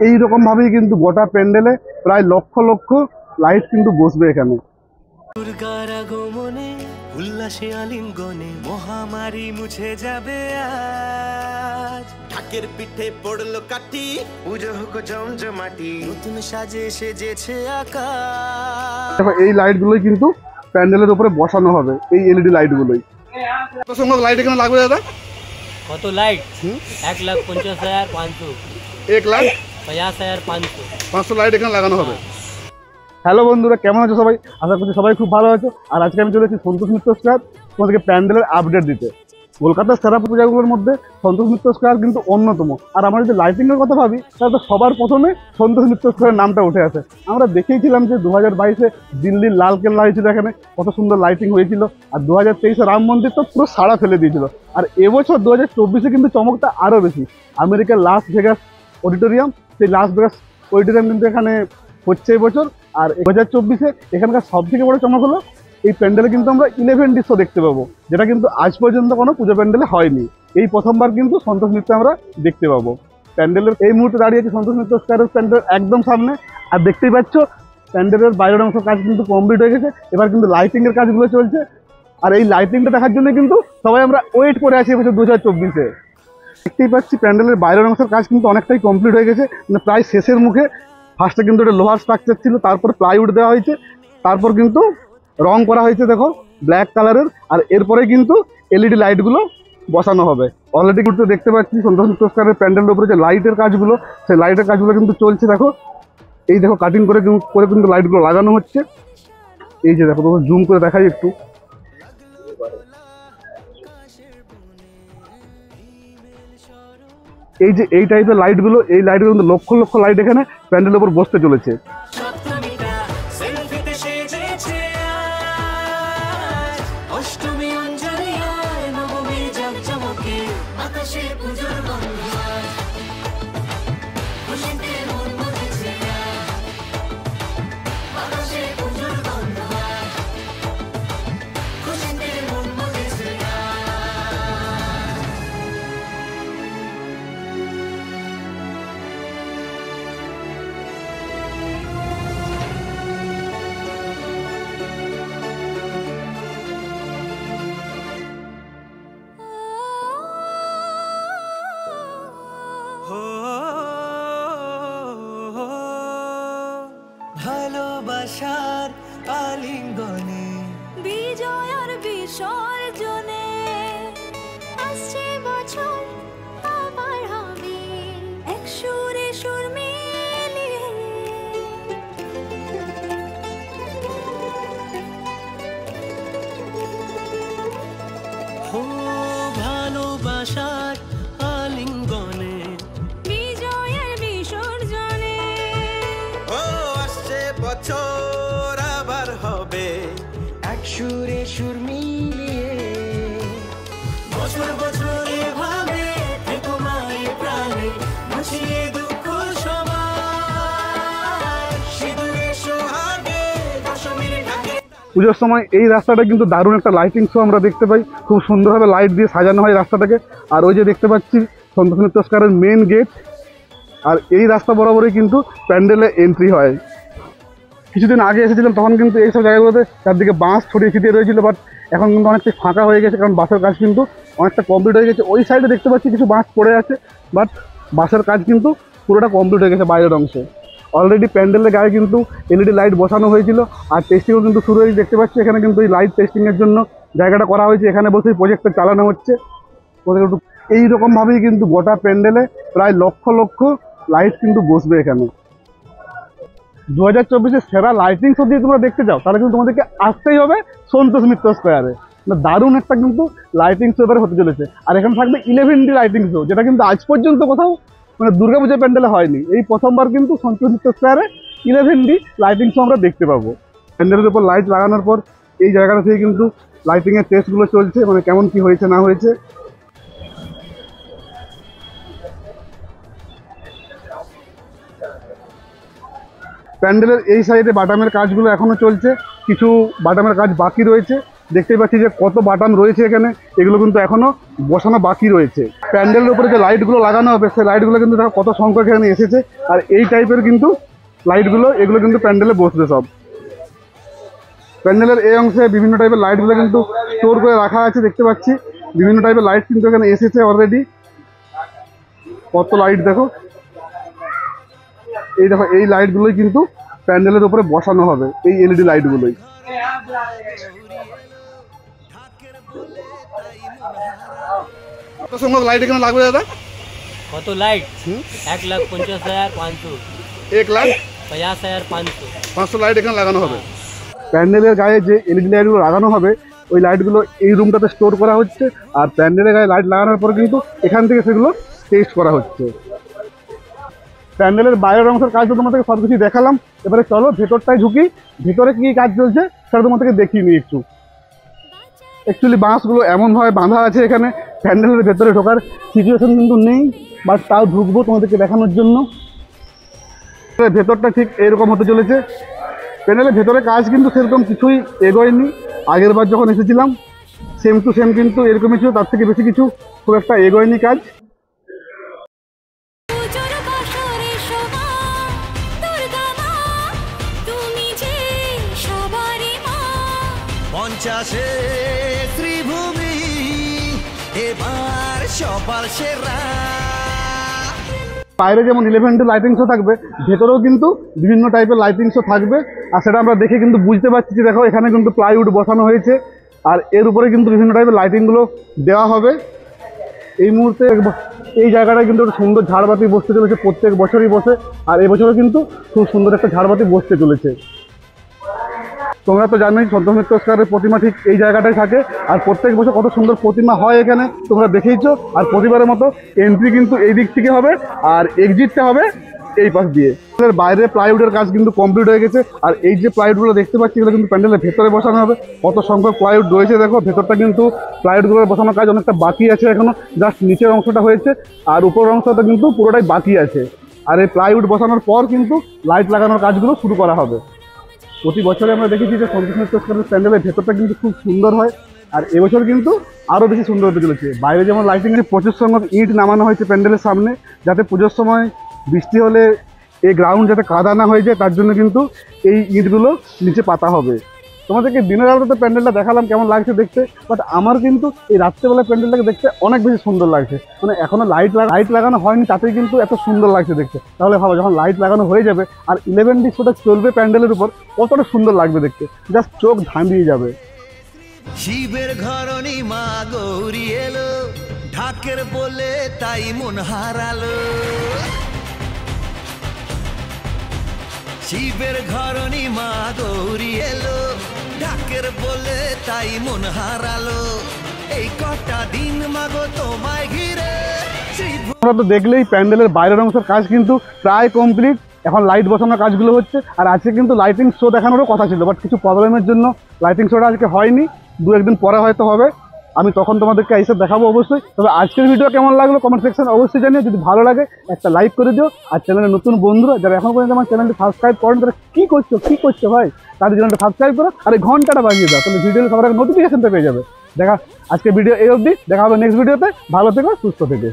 এই রকম ভাবেই কিন্তু গোটা প্যান্ডেলে প্রায় লক্ষ লক্ষ লাইট কিন্তু বসবে এখানে। দুর্গার আগমনে উল্লাসে আলিঙ্গনে মহামারী মুছে যাবে আজ। ঢাকের পিঠে পড়লো কাঠি, পুজো হোক জমজমাটি, নতুন সাজে সেজেছে আকাশ। এই লাইট গুলোই কিন্তু প্যান্ডেলের উপরে বসানো হবে, এই এলইডি লাইট গুলোই। কত সংখ্যক লাইট এখানে লাগবে দাদা? কত লাইট? 1,50,500। 1,50,500 লাইট এখানে লাগানো হবে। হ্যালো বন্ধুরা, কেমন আছো সবাই? আশা করছি সবাই খুব ভালো আছো। আর আজকে আমি চলে এসেছি সন্তোষ মিত্র স্কয়ার তোমাদেরকে প্যান্ডেলের আপডেট দিতে। কলকাতার সেরা পূজাগুলোর মধ্যে সন্তোষ মিত্র স্কয়ার কিন্তু অন্যতম। আর আমরা যদি লাইটিংয়ের কথা ভাবি তাহলে তো সবার প্রথমে সন্তোষ মিত্র স্কয়ারের নামটা উঠে আসে। আমরা দেখেইছিলাম যে 2022-এ দিল্লির লালকেল্লা হয়েছিল, এখানে কত সুন্দর লাইটিং হয়েছিল। আর 2023-এ রাম মন্দির তো পুরো সাড়া ফেলে দিয়েছিল। আর এবছর 2024-এ কিন্তু চমকটা আরও বেশি। আমেরিকার লাস ভেগাস অডিটোরিয়াম, সেই লাস ভেগাস অডিটোরিয়াম কিন্তু এখানে হচ্ছে এবছর। আর 2024-এ এখানকার সব থেকে বড় চমক হলো এই প্যান্ডেলে কিন্তু আমরা 11D শো দেখতে পাবো, যেটা কিন্তু আজ পর্যন্ত কোনো পুজো প্যান্ডেলে হয়নি। এই প্রথমবার কিন্তু সন্তোষ মিত্র আমরা দেখতে পাবো। প্যান্ডেলের এই মুহূর্তে দাঁড়িয়েছে সন্তোষ মিত্র স্কয়ারের প্যান্ডেলের একদম সামনে। আর দেখতেই পাচ্ছ প্যান্ডেলের বাইরের অংশ কাজ কিন্তু কমপ্লিট হয়ে গেছে, এবার কিন্তু লাইটিংয়ের কাজগুলো চলছে। আর এই লাইটিংটা দেখার জন্য কিন্তু সবাই আমরা ওয়েট করে আছি এবছর 2024-এ। দেখতেই পাচ্ছি প্যান্ডেলের বাইরের অংশের কাজ কিন্তু অনেকটাই কমপ্লিট হয়ে গেছে, মানে প্রায় শেষের মুখে। ফার্স্টে কিন্তু একটা লোহার স্ট্রাকচার ছিল, তারপর প্লাইউড দেওয়া হয়েছে, তারপর কিন্তু রং করা হয়েছে দেখো ব্ল্যাক কালারের। আর এরপরে কিন্তু এলইডি লাইটগুলো বসানো হবে। অলরেডি কিন্তু দেখতে পাচ্ছি সন্তোষ মিত্র স্কয়ারের প্যান্ডেলের উপরে যে লাইটের কাজগুলো, সেই লাইটের কাজগুলো কিন্তু চলছে। দেখো এই দেখো কাটিং করে কিন্তু লাইটগুলো লাগানো হচ্ছে। এই যে দেখো, তোমার জুম করে দেখাই একটু। এই যে এই টাইপের লাইটগুলো, এই লাইটগুলো কিন্তু লক্ষ লক্ষ লাইট এখানে প্যান্ডেলের উপর বসতে চলেছে। ভালোবাসার আলিঙ্গনে বিজয় আর বিসর্জনে আসছে বছর আবার হবে এক সুরে সুর মিলিয়ে। ও ভালোবাসার আলিঙ্গনে বিজয় আর বিসর্জনে ও আসছে বছর আবার হবে এক সুরে সুর মিলিয়ে। বছর বছর এভাবে থেকো মায়ের প্রাণে, মুছিয়ে দুঃখ সবার সিঁদুরে সোহাগে দশমীর ঢাকে। পুজোর সময় এই রাস্তাটা কিন্তু দারুণ একটা লাইটিং শো আমরা দেখতে পাই। খুব সুন্দরভাবে লাইট দিয়ে সাজানো হয় রাস্তাটাকে। আর ওই যে দেখতে পাচ্ছি সন্তোষ মিত্র স্কয়ারের মেন গেট। আর এই রাস্তা বরাবরই কিন্তু প্যান্ডেলে এন্ট্রি হয়। কিছুদিন আগে এসেছিলাম তখন কিন্তু এইসব জায়গাগুলোতে চারদিকে বাঁশ ছড়িয়ে ছিটিয়ে রয়েছিল, বাট এখন কিন্তু অনেকটাই ফাঁকা হয়ে গেছে, কারণ বাসের কাজ কিন্তু অনেকটা কমপ্লিট হয়ে গেছে। ওই সাইডে দেখতে পাচ্ছি কিছু বাঁশ পড়ে আছে, বাট বাসের কাজ কিন্তু পুরোটা কমপ্লিট হয়ে গেছে বাইরের অংশে। অলরেডি প্যান্ডেলের গায়ে কিন্তু এলইডি লাইট বসানো হয়েছিল, আর টেস্টিংও কিন্তু শুরু হয়েছে। দেখতে পাচ্ছি এখানে কিন্তু এই লাইট টেস্টিংয়ের জন্য জায়গাটা করা হয়েছে, এখানে বসেই প্রজেক্টটা চালানো হচ্ছে। এইরকমভাবেই কিন্তু গোটা প্যান্ডেলে প্রায় লক্ষ লক্ষ লাইট কিন্তু বসবে এখানে। 2024-এর সেরা লাইটিং শো দিয়ে তোমরা দেখতে চাও তাহলে কিন্তু তোমাদেরকে আসতেই হবে সন্তোষ মিত্র স্কয়ারে। দারুণ একটা কিন্তু লাইটিং শো এবারে হতে চলেছে। আর এখানে থাকবে 11D লাইটিং শো, যেটা কিন্তু আজ পর্যন্ত কোথাও মানে দুর্গাপূজার প্যান্ডেলে হয়নি। এই প্রথমবার কিন্তু Santosh Mitra স্কয়ারে 11D lighting show আমরা দেখতে পাবো। প্যান্ডেলের উপর লাইট লাগানোর পর এই জায়গাটা থেকে কিন্তু লাইটিংয়ের টেস্টগুলো চলছে, মানে কেমন কি হয়েছে না হয়েছে। প্যান্ডেলের এই সাইডে বাটামের কাজগুলো এখনো চলছে, কিছু বাটামের কাজ বাকি রয়েছে। দেখতেই পাচ্ছি যে কত বাটাম রয়েছে এখানে, এগুলো কিন্তু এখনো বসানো বাকি রয়েছে। প্যান্ডেলের উপরে যে লাইটগুলো লাগানো হবে সেই লাইটগুলো কিন্তু দেখো কত সংখ্যক এখানে এসেছে। আর এই টাইপের কিন্তু লাইটগুলো এগুলো কিন্তু প্যান্ডেলে বসবে সব। প্যান্ডেলের এই অংশে বিভিন্ন টাইপের লাইটগুলো কিন্তু স্টোর করে রাখা আছে, দেখতে পাচ্ছি বিভিন্ন টাইপের লাইট কিন্তু এখানে এসেছে অলরেডি। কত লাইট দেখো, এই দেখো এই লাইটগুলোই কিন্তু প্যান্ডেলের উপরে বসানো হবে, এই এলইডি লাইটগুলোই। কত সংখ্যক লাইট এখানে লাগবে দাদা? কত লাইট? 1,50,500, 1,50,500 লাইট এখানে লাগানো হবে। প্যান্ডেলের গায়ে যে এলইডি লাইটগুলো লাগানো হবে ওই লাইটগুলো এই রুমটাতে স্টোর করা হচ্ছে, আর প্যান্ডেলের গায়ে লাইট লাগানোর পরে কিন্তু এখান থেকে সেগুলো টেস্ট করা হচ্ছে। প্যান্ডেলের বাইরের অংশের কাজ তো তোমাদেরকে সব কিছু দেখালাম, এবারে চলো ভেতরটায় ঢুকি, ভেতরে কী কাজ চলছে সেটা তোমাদেরকে দেখিয়ে নিই একটু। অ্যাকচুয়ালি বাঁশগুলো এমনভাবে বাঁধা আছে এখানে, প্যান্ডেলের ভেতরে ঢোকার সিচুয়েশন কিন্তু নেই, বাট তাও ঢুকবো তোমাদেরকে দেখানোর জন্য। ভেতরটা ঠিক এরকম হতে চলেছে। প্যান্ডেলের ভেতরে কাজ কিন্তু সেরকম কিছুই এগোয়নি, আগের বার যখন এসেছিলাম সেম টু সেম কিন্তু এরকমই ছিল, তার থেকে বেশি কিছু খুব একটা এগোয়নি কাজ। পুজোর বাসরে শোভা, দুর্গা মা, তুমি যে সবারই মা। 50-এ ত্রিভূমি এবার সবার সেরা। বাইরে যেমন 11 লাইটিং শো থাকবে, ভেতরেও কিন্তু বিভিন্ন টাইপের লাইটিং শো থাকবে, আর সেটা আমরা দেখে কিন্তু বুঝতে পারছি যে দেখো এখানে কিন্তু প্লাইউড বসানো হয়েছে, আর এর উপরে কিন্তু বিভিন্ন টাইপের লাইটিংগুলো দেওয়া হবে। এই মুহূর্তে এই জায়গাটায় কিন্তু একটা সুন্দর ঝাড়বাতি বসতে চলেছে, প্রত্যেক বছরই বসে, আর এবছরও কিন্তু খুব সুন্দর একটা ঝাড়বাতি বসতে চলেছে। তোমরা তো জানোই সন্তোষ মিত্র স্কয়ারের প্রতিমা ঠিক এই জায়গাটায় থাকে, আর প্রত্যেক বছর কত সুন্দর প্রতিমা হয় এখানে তোমরা দেখেইছো। আর প্রতিবারের মতো এন্ট্রি কিন্তু এই দিক থেকে হবে, আর এক্সিটটা হবে এই পাশ দিয়ে। বাইরে প্লাইউডের কাজ কিন্তু কমপ্লিট হয়ে গেছে, আর এই যে প্লাইউডগুলো দেখতে পাচ্ছি এগুলো কিন্তু প্যান্ডেলের ভেতরে বসানো হবে। কত সংখ্যক প্লাইউড রয়েছে দেখো, ভেতরটা কিন্তু প্লাইউডগুলোর বসানোর কাজ অনেকটা বাকি আছে এখনো, জাস্ট নিচের অংশটা হয়েছে, আর উপরের অংশটা কিন্তু পুরোটাই বাকি আছে। আর এই প্লাইউড বসানোর পর কিন্তু লাইট লাগানোর কাজগুলো শুরু করা হবে। প্রতি বছরে আমরা দেখেছি যে সন্তোষ মিত্র স্কয়ারের প্যান্ডেলের ভেতরটা কিন্তু খুব সুন্দর হয়, আর এবছর কিন্তু আরও বেশি সুন্দর হতে চলেছে। বাইরে যেমন লাইটিংয়ে প্রচুর সংখ্যক ইট নামানো হয়েছে প্যান্ডেলের সামনে, যাতে পুজোর সময় বৃষ্টি হলে এই গ্রাউন্ড যাতে কাদা না হয়ে যায়, তার জন্য কিন্তু এই ইটগুলো নিচে পাতা হবে। তোমাদেরকে দিনের আলোতে প্যান্ডেলটা দেখালাম কেমন লাগছে দেখতে, বাট আমার কিন্তু এই রাত্রেবেলা প্যান্ডেলটাকে দেখতে অনেক বেশি সুন্দর লাগছে। মানে এখনও লাইট লাগানো হয়নি, তাতেই কিন্তু এত সুন্দর লাগছে দেখতে। তাহলে ভাবো যখন লাইট লাগানো হয়ে যাবে আর 11 শোটা চলবে প্যান্ডেলের উপর, কতটা সুন্দর লাগবে দেখতে, জাস্ট চোখ ধাঁধিয়ে যাবে। শিবের ঘরণী মা গৌরী এলো, ঢাকের বলে তাই মন হারালো। শিবের ঘরণী মা গৌরী এলো, ঢাকের বলে তাই মন হারালো। এই কটা দিন মাগো তোমায় ঘিরে তোমরা তো দেখলেই প্যান্ডেলের বাইরের অংশের কাজ কিন্তু প্রায় কমপ্লিট, এখন লাইট বসানোর কাজগুলো হচ্ছে। আর আজকে কিন্তু লাইটিং শো দেখানোরও কথা ছিল, বাট কিছু প্রবলেমের জন্য লাইটিং শোটা আজকে হয়নি, 2-1 দিন পরে হয়তো হবে, আমি তখন তোমাদেরকে এইসব দেখাবো অবশ্যই। তবে আজকের ভিডিও কেমন লাগলো কমেন্ট সেকশন অবশ্যই জানিও, যদি ভালো লাগে একটা লাইক করে দিও। আর চ্যানেলের নতুন বন্ধুরা যারা এখন পর্যন্ত আমার চ্যানেলটি সাবস্ক্রাইব করেন তারা কী করছো ভাই, তাদের চ্যানেলটা সাবস্ক্রাইব করো আর এই ঘন্টাটা বাজিয়ে দাও, তাহলে ভিডিও সবার আগে নোটিফিকেশনটা পেয়ে যাবে। আজকে ভিডিও এই অবধি, দেখা হবে নেক্সট ভিডিওতে। ভালো থেকো, সুস্থ থেকো।